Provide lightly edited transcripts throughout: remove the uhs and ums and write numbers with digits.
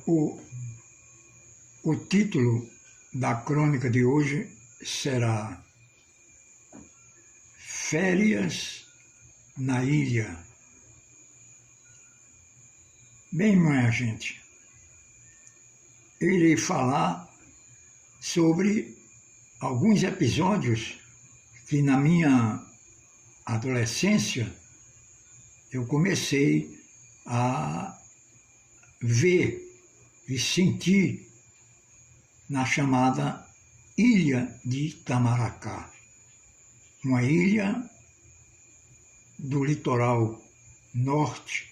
O, o título da crônica de hoje será Férias na Ilha. Bem, minha gente, eu irei falar sobre alguns episódios que na minha adolescência eu comecei a ver e sentir na chamada Ilha de Itamaracá, uma ilha do litoral norte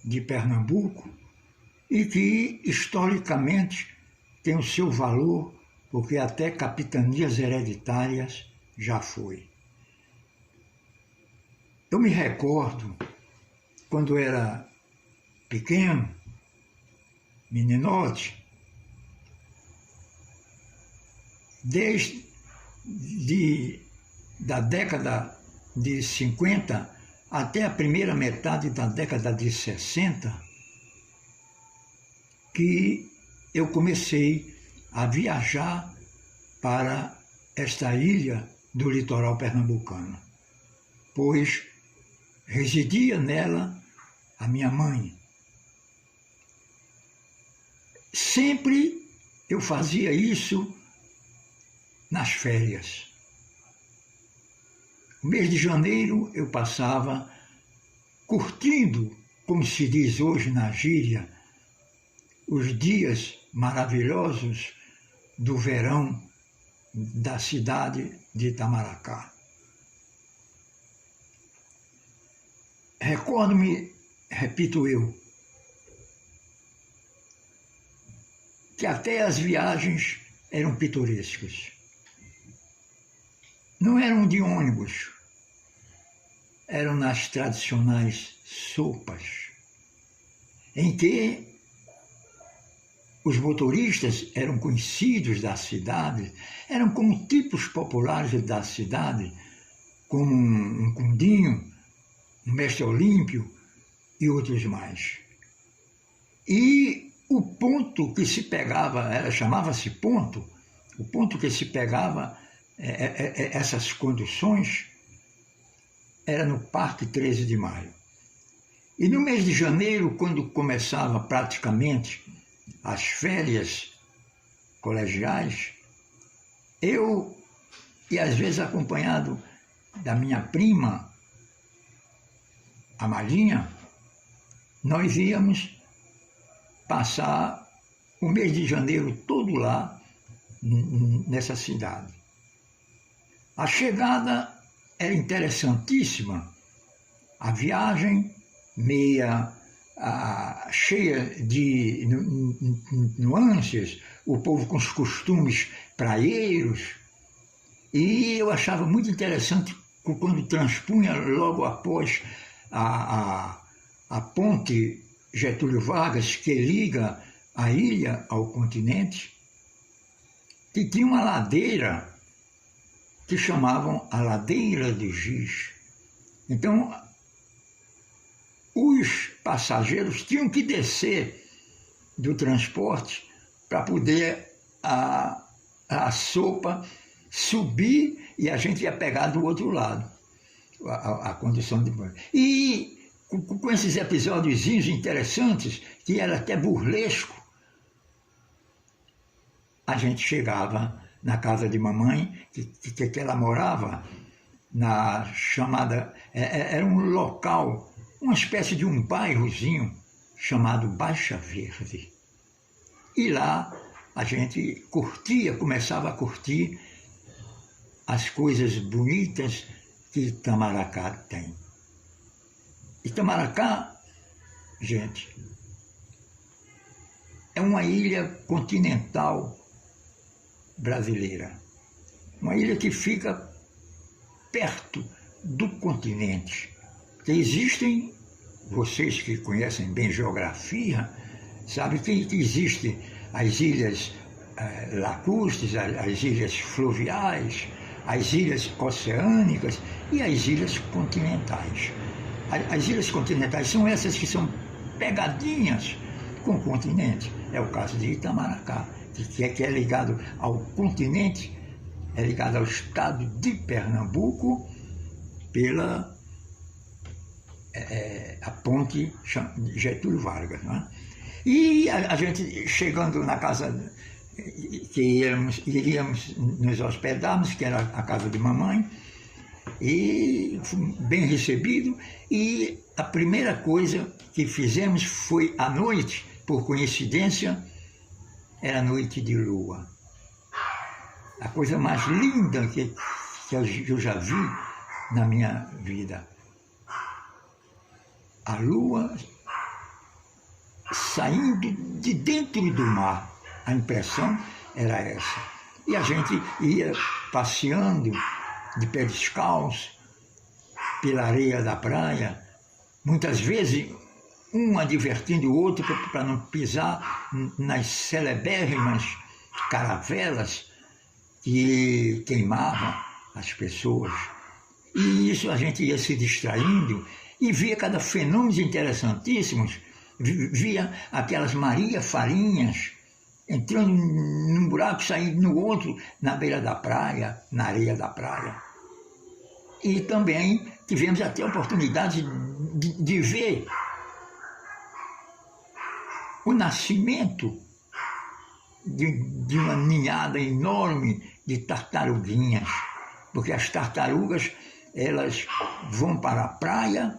de Pernambuco e que historicamente tem o seu valor, porque até capitanias hereditárias já foi. Eu me recordo, quando era pequeno, meninote, da década de 50 até a primeira metade da década de 60, que eu comecei a viajar para esta ilha do litoral pernambucano, pois residia nela a minha mãe. Sempre eu fazia isso nas férias. O mês de janeiro eu passava curtindo, como se diz hoje na gíria, os dias maravilhosos do verão da cidade de Itamaracá. Recordo-me, repito eu, que até as viagens eram pitorescas. Não eram de ônibus, eram nas tradicionais sopas, em que os motoristas eram conhecidos da cidade, eram como tipos populares da cidade, como um Cundinho, um Mestre Olímpio e outros mais. E o ponto que se pegava, chamava-se ponto, o ponto que se pegava essas conduções era no Parque 13 de Maio. E no mês de janeiro, quando começava praticamente as férias colegiais, eu, e às vezes acompanhado da minha prima, a Marinha, nós íamos passar o mês de janeiro todo lá, nessa cidade. A chegada era interessantíssima, a viagem cheia de nuances, o povo com os costumes praieiros, e eu achava muito interessante quando transpunha logo após a ponte Getúlio Vargas, que liga a ilha ao continente, que tinha uma ladeira que chamavam a Ladeira do Giz. Então, os passageiros tinham que descer do transporte para poder a sopa subir e a gente ia pegar do outro lado, a condução de banho. E com esses episódios interessantes, que era até burlesco, a gente chegava na casa de mamãe, que ela morava na chamada, era um local, uma espécie de um bairrozinho chamado Baixa Verde. E lá a gente começava a curtir as coisas bonitas que Itamaracá tem. Itamaracá, gente, é uma ilha continental brasileira. Uma ilha que fica perto do continente. Que existem, vocês que conhecem bem geografia, sabem que existem as ilhas lacustres, as ilhas fluviais, as ilhas oceânicas e as ilhas continentais. As ilhas continentais são essas que são pegadinhas com o continente. É o caso de Itamaracá, que é ligado ao continente, é ligado ao estado de Pernambuco pela a ponte Getúlio Vargas. Não é? E a gente chegando na casa que iríamos nos hospedarmos, que era a casa de mamãe, e fui bem recebido, e a primeira coisa que fizemos foi à noite, por coincidência, era noite de lua. A coisa mais linda que eu já vi na minha vida. A lua saindo de dentro do mar. A impressão era essa. E a gente ia passeando de pé descalço pela areia da praia, muitas vezes um advertindo o outro para não pisar nas celebérrimas caravelas que queimavam as pessoas. E isso a gente ia se distraindo e via cada fenômeno interessantíssimos, via aquelas Maria Farinhas entrando num buraco, saindo no outro, na beira da praia, na areia da praia. E também tivemos até a oportunidade de ver o nascimento de uma ninhada enorme de tartaruguinhas, porque as tartarugas, elas vão para a praia,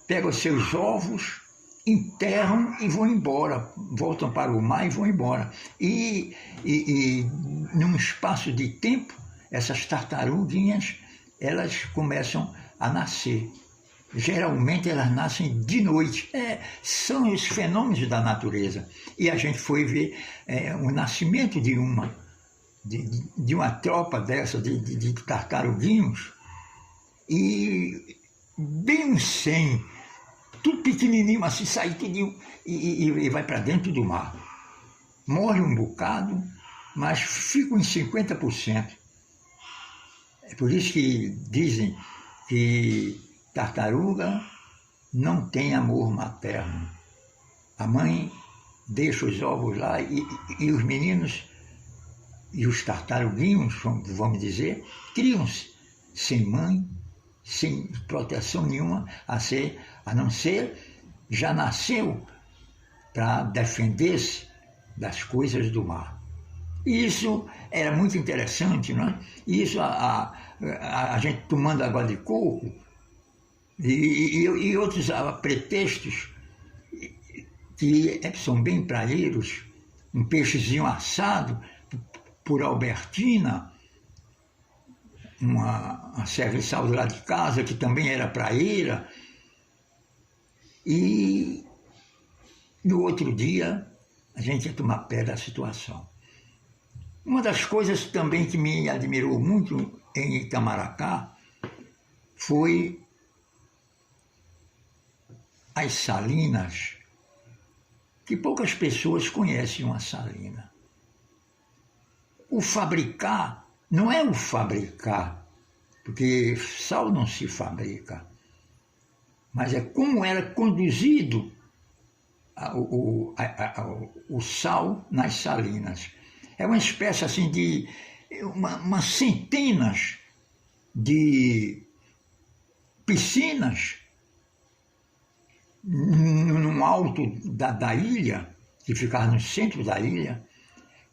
pegam seus ovos, enterram e vão embora, voltam para o mar e vão embora. E num espaço de tempo, essas tartaruguinhas, elas começam a nascer. Geralmente elas nascem de noite. São os fenômenos da natureza. E a gente foi ver o nascimento de uma tropa dessa, de tartaruguinhos, e bem uns 100, tudo pequenininho assim, sai tudinho e vai para dentro do mar. Morre um bocado, mas ficam em 50%. É por isso que dizem que tartaruga não tem amor materno. A mãe deixa os ovos lá e os meninos e os tartaruguinhos, vamos dizer, criam-se sem mãe, sem proteção nenhuma, a não ser, já nasceu para defender-se das coisas do mar. E isso era muito interessante, não é? E isso a gente tomando água de coco e outros pretextos que são bem praeiros, um peixezinho assado por Albertina, uma serviçal lá de casa que também era praeira. E no outro dia a gente ia tomar pé da situação. Uma das coisas também que me admirou muito em Itamaracá foi as salinas, que poucas pessoas conhecem uma salina. O fabricar não é o fabricar, porque sal não se fabrica, mas é como era conduzido o sal nas salinas. É uma espécie assim de umas centenas de piscinas no alto da ilha, que ficava no centro da ilha,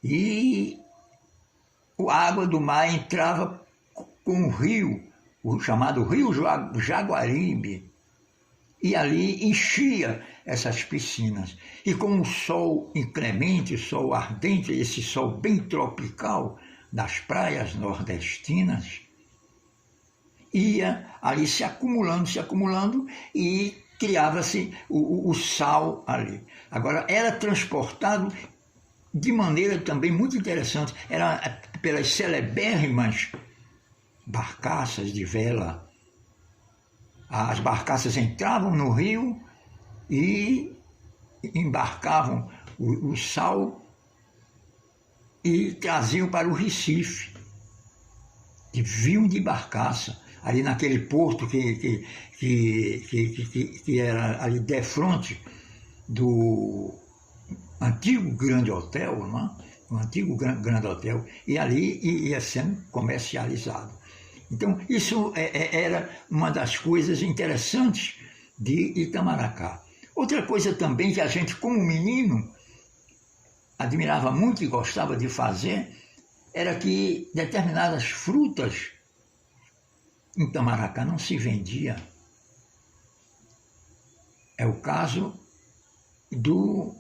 e a água do mar entrava com o rio, o chamado Rio Jaguaribe, e ali enchia essas piscinas. E com o sol inclemente, o sol ardente, esse sol bem tropical das praias nordestinas, ia ali se acumulando e criava-se o sal ali. Agora, era transportado de maneira também muito interessante, era pelas celebérrimas barcaças de vela. As barcaças entravam no rio e embarcavam o sal e traziam para o Recife. E vinham de barcaça, ali naquele porto que era ali defronte do antigo Grande Hotel, não é? O antigo Grande Hotel, e ali ia sendo comercializado. Então, isso era uma das coisas interessantes de Itamaracá. Outra coisa também que a gente, como menino, admirava muito e gostava de fazer, era que determinadas frutas em Itamaracá não se vendia. É o caso do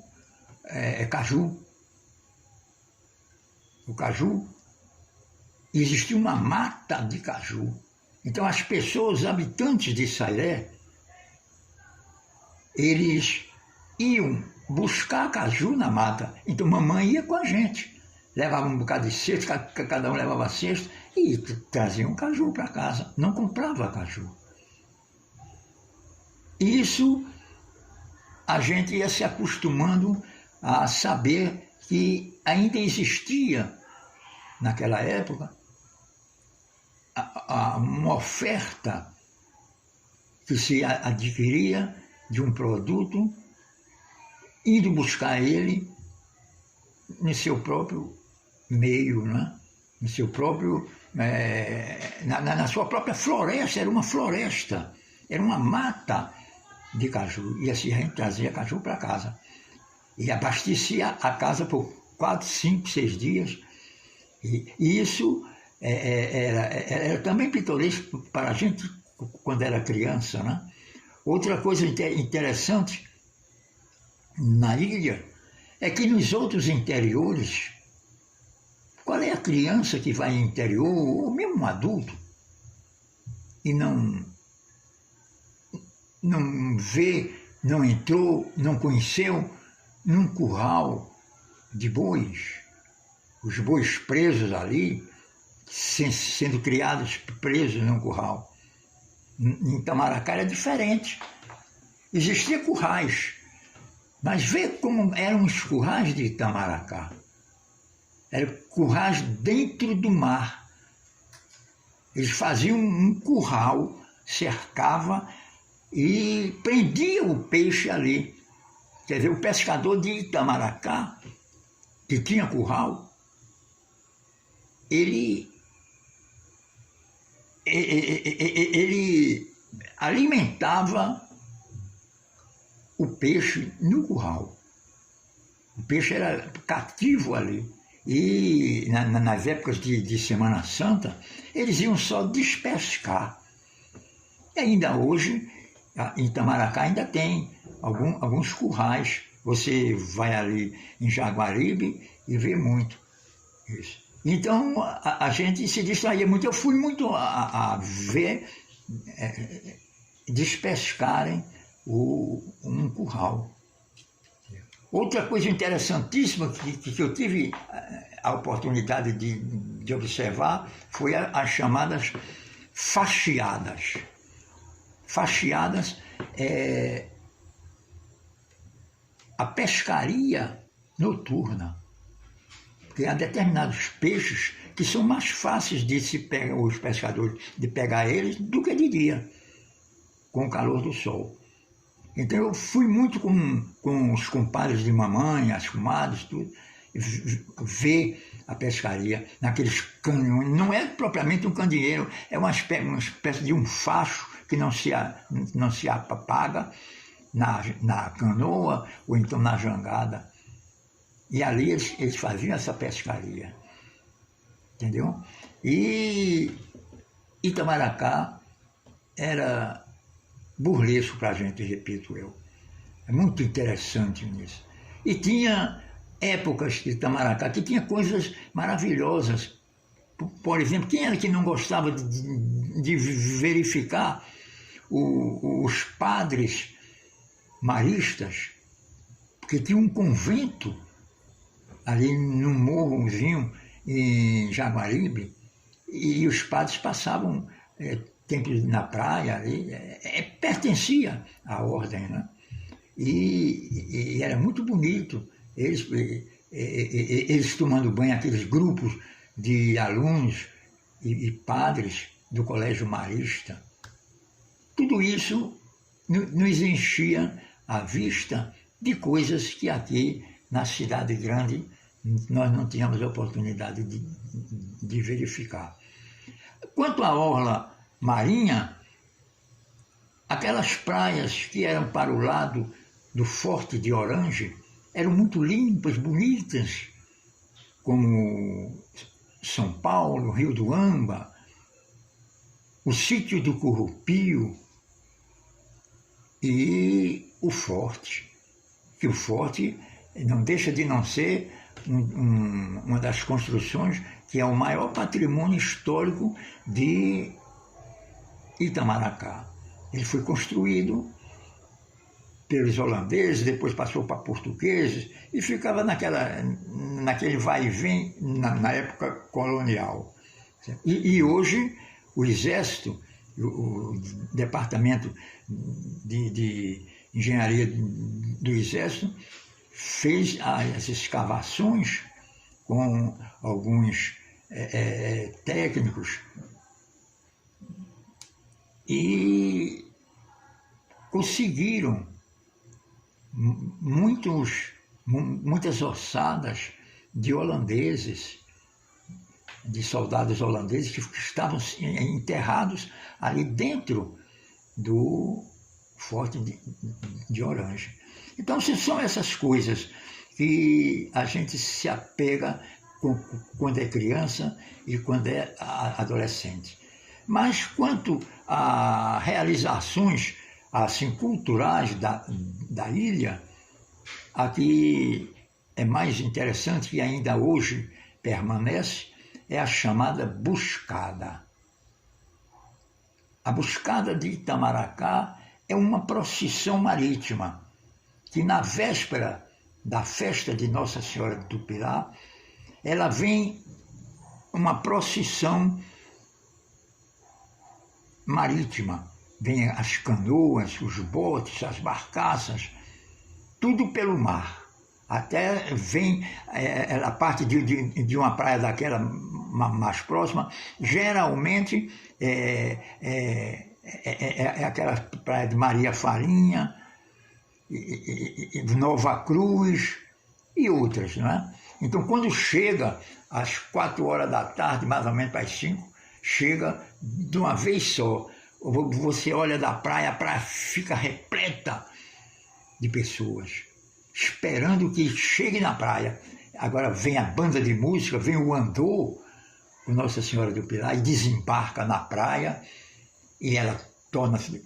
caju. O caju, existia uma mata de caju. Então as pessoas, os habitantes de Sairé, eles iam buscar caju na mata. Então mamãe ia com a gente. Levava um bocado de cesto, cada um levava cesto e trazia um caju para casa. Não comprava caju. Isso a gente ia se acostumando a saber que ainda existia, naquela época, uma oferta que se adquiria de um produto, indo buscar ele no seu próprio meio, né? No seu próprio, na sua própria floresta. Era uma floresta, era uma mata de caju, e assim a gente trazia caju para casa. E abastecia a casa por 4, 5, 6 dias. E isso era também pitoresco para a gente quando era criança, né? Outra coisa interessante na ilha é que nos outros interiores, qual é a criança que vai em interior, ou mesmo um adulto, e não vê, não entrou, não conheceu num curral de bois, os bois presos ali, sendo criados presos num curral. Em Itamaracá era diferente. Existia currais, mas vê como eram os currais de Itamaracá. Eram currais dentro do mar. Eles faziam um curral, cercava e prendia o peixe ali. Quer dizer, o pescador de Itamaracá, que tinha curral, ele alimentava o peixe no curral. O peixe era cativo ali. E nas épocas de Semana Santa, eles iam só despescar. E ainda hoje, em Itamaracá, ainda tem alguns currais. Você vai ali em Jaguaribe e vê muito isso. Então, a gente se distraía muito. Eu fui muito a ver despescarem um curral. Outra coisa interessantíssima que eu tive a oportunidade de observar foi as chamadas faxiadas. Faxiadas é a pescaria noturna. Porque há determinados peixes que são mais fáceis de se pegar, os pescadores, de pegar eles do que de dia, com o calor do sol. Então eu fui muito com os compadres de mamãe, as comadres, tudo, ver a pescaria naqueles canhões. Não é propriamente um candeeiro, é uma espécie de um facho que não se apaga na canoa ou então na jangada. E ali eles faziam essa pescaria, entendeu? E Itamaracá era burlesco para a gente, repito eu. É muito interessante nisso. E tinha épocas de Itamaracá que tinha coisas maravilhosas. Por exemplo, quem era que não gostava de verificar os padres maristas? Porque tinha um convento ali num morrozinho em Jaguaribe, e os padres passavam tempo na praia, ali, pertencia à ordem, né? E era muito bonito, eles tomando banho, aqueles grupos de alunos e padres do Colégio Marista. Tudo isso nos enchia a vista de coisas que aqui na cidade grande nós não tínhamos oportunidade de verificar. Quanto à orla marinha, aquelas praias que eram para o lado do Forte de Orange eram muito limpas, bonitas, como São Paulo, Rio do Amba, o sítio do Currupio e o Forte, que o Forte não deixa de não ser uma das construções que é o maior patrimônio histórico de Itamaracá. Ele foi construído pelos holandeses, depois passou para portugueses e ficava naquele vai e vem na época colonial. E hoje o Exército, o Departamento de Engenharia do Exército, fez as escavações com alguns técnicos e conseguiram muitas ossadas de holandeses, de soldados holandeses que estavam enterrados ali dentro do Forte de Orange. Então, são essas coisas que a gente se apega quando é criança e quando é adolescente. Mas quanto a realizações assim, culturais da ilha, aqui é mais interessante e ainda hoje permanece, é a chamada Buscada. A Buscada de Itamaracá é uma procissão marítima, que na véspera da festa de Nossa Senhora do Pilar, ela vem uma procissão marítima. Vem as canoas, os botes, as barcaças, tudo pelo mar. Até vem a parte de uma praia daquela mais próxima, geralmente é aquela praia de Maria Farinha, Nova Cruz e outras, não é? Então, quando chega às 4 horas da tarde, mais ou menos para as 5, chega de uma vez só. Você olha da praia, a praia fica repleta de pessoas, esperando que chegue na praia. Agora vem a banda de música, vem o andor com Nossa Senhora do Pilar e desembarca na praia e ela torna-se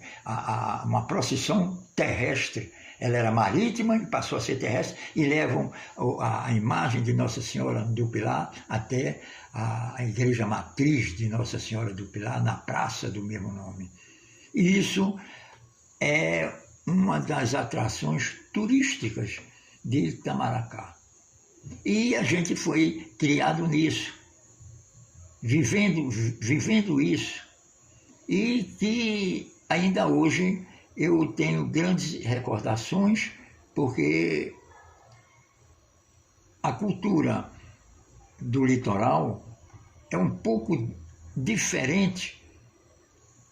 uma procissão terrestre. Ela era marítima e passou a ser terrestre e levam a imagem de Nossa Senhora do Pilar até a igreja matriz de Nossa Senhora do Pilar, na praça do mesmo nome. E isso é uma das atrações turísticas de Itamaracá. E a gente foi criado nisso, vivendo isso, e que ainda hoje eu tenho grandes recordações, porque a cultura do litoral é um pouco diferente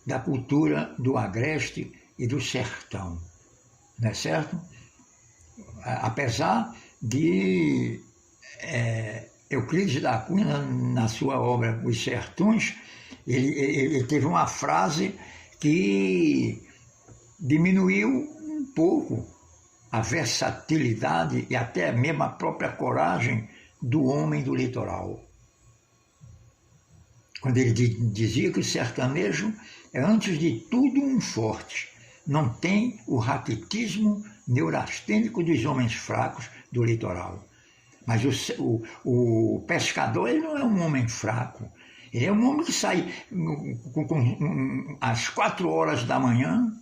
da cultura do agreste e do sertão, não é certo? Apesar de Euclides da Cunha, na sua obra Os Sertões, ele teve uma frase que diminuiu um pouco a versatilidade e até mesmo a própria coragem do homem do litoral. Quando ele dizia que o sertanejo é, antes de tudo, um forte, não tem o raquitismo neurastênico dos homens fracos do litoral. Mas o pescador, ele não é um homem fraco, ele é um homem que sai às 4 horas da manhã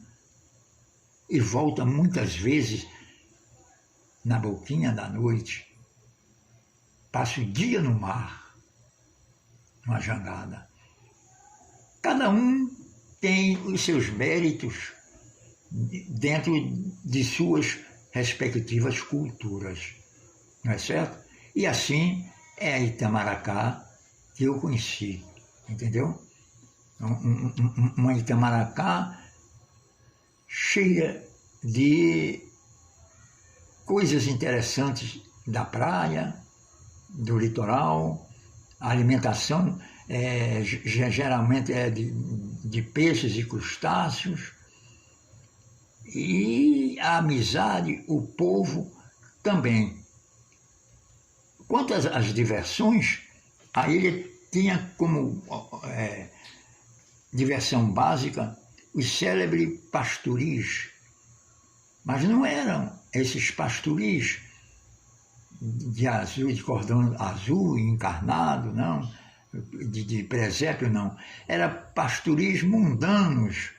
e volta muitas vezes na boquinha da noite, passa o dia no mar, numa jangada. Cada um tem os seus méritos dentro de suas respectivas culturas, não é certo? E assim é a Itamaracá que eu conheci, entendeu? Uma Itamaracá cheia de coisas interessantes da praia, do litoral, a alimentação geralmente é de peixes e crustáceos, e a amizade, o povo também. Quanto às diversões, a ilha tinha como diversão básica os célebres pastoris, mas não eram esses pastoris de azul, de cordão azul encarnado, não, de presépio, não. Era pastoris mundanos,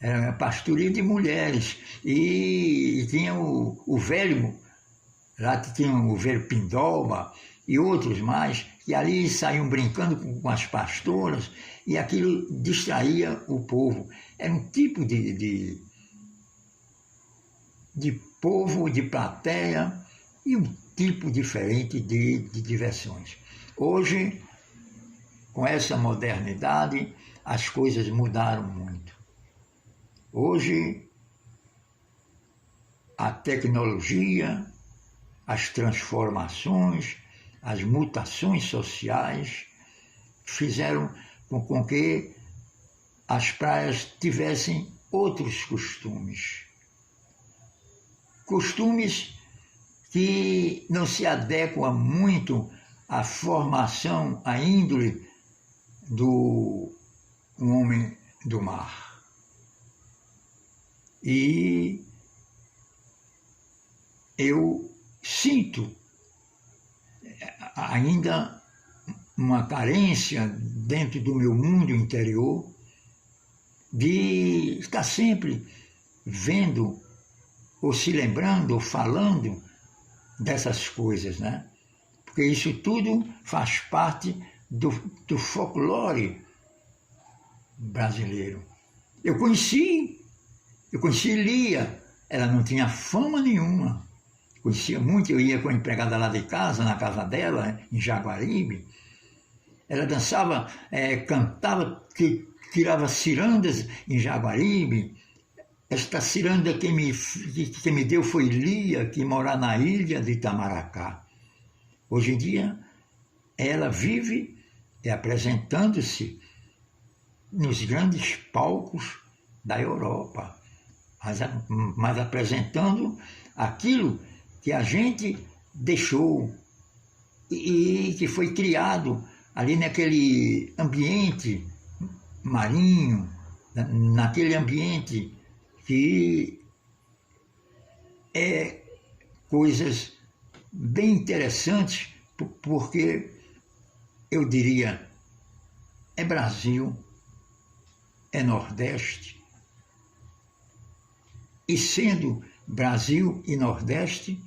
era pastorio de mulheres. E tinha o velho, lá tinha o velho Pindoba e outros mais, que ali saíam brincando com as pastoras, e aquilo distraía o povo. Era um tipo de povo, de plateia, e um tipo diferente de diversões. Hoje, com essa modernidade, as coisas mudaram muito. Hoje, a tecnologia, as transformações, as mutações sociais fizeram com que as praias tivessem outros costumes. Costumes que não se adequam muito à formação, à índole do homem do mar. E eu sinto ainda uma carência dentro do meu mundo interior de estar sempre vendo, ou se lembrando, ou falando dessas coisas, né? Porque isso tudo faz parte do folclore brasileiro. Eu conheci Lia, ela não tinha fama nenhuma. Conhecia muito, eu ia com a empregada lá de casa, na casa dela, em Jaguaribe. Ela dançava, cantava, tirava cirandas em Jaguaribe. Esta ciranda que me deu foi Lia, que mora na ilha de Itamaracá. Hoje em dia, ela vive apresentando-se nos grandes palcos da Europa, mas apresentando aquilo que a gente deixou e que foi criado ali naquele ambiente marinho, naquele ambiente que é coisas bem interessantes, porque eu diria, é Brasil, é Nordeste, e sendo Brasil e Nordeste,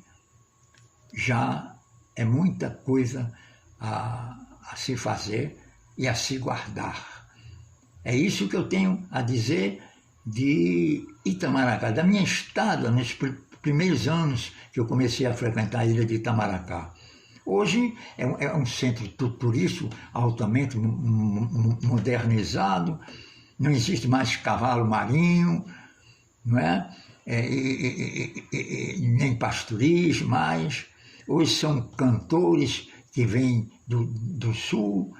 já é muita coisa a se fazer e a se guardar. É isso que eu tenho a dizer de Itamaracá, da minha estada nos primeiros anos que eu comecei a frequentar a ilha de Itamaracá. Hoje é um centro turístico altamente modernizado, não existe mais cavalo marinho, não é? Nem pastoris mais. Hoje são cantores que vêm do sul,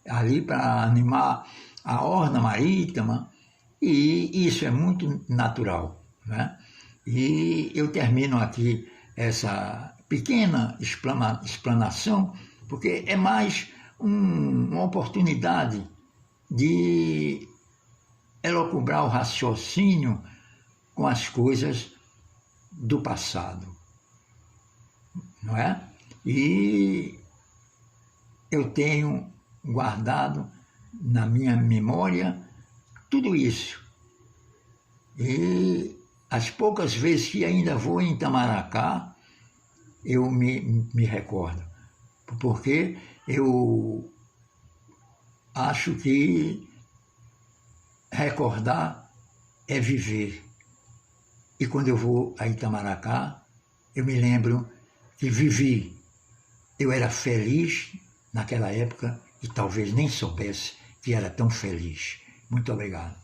ali para animar a orla marítima, e isso é muito natural, né? E eu termino aqui essa pequena explanação, porque é mais uma oportunidade de elocubrar o raciocínio com as coisas do passado, não é? E eu tenho guardado na minha memória tudo isso. E as poucas vezes que ainda vou em Itamaracá, eu me recordo, porque eu acho que recordar é viver. E quando eu vou a Itamaracá, eu me lembro que vivi. Eu era feliz naquela época e talvez nem soubesse que era tão feliz. Muito obrigado.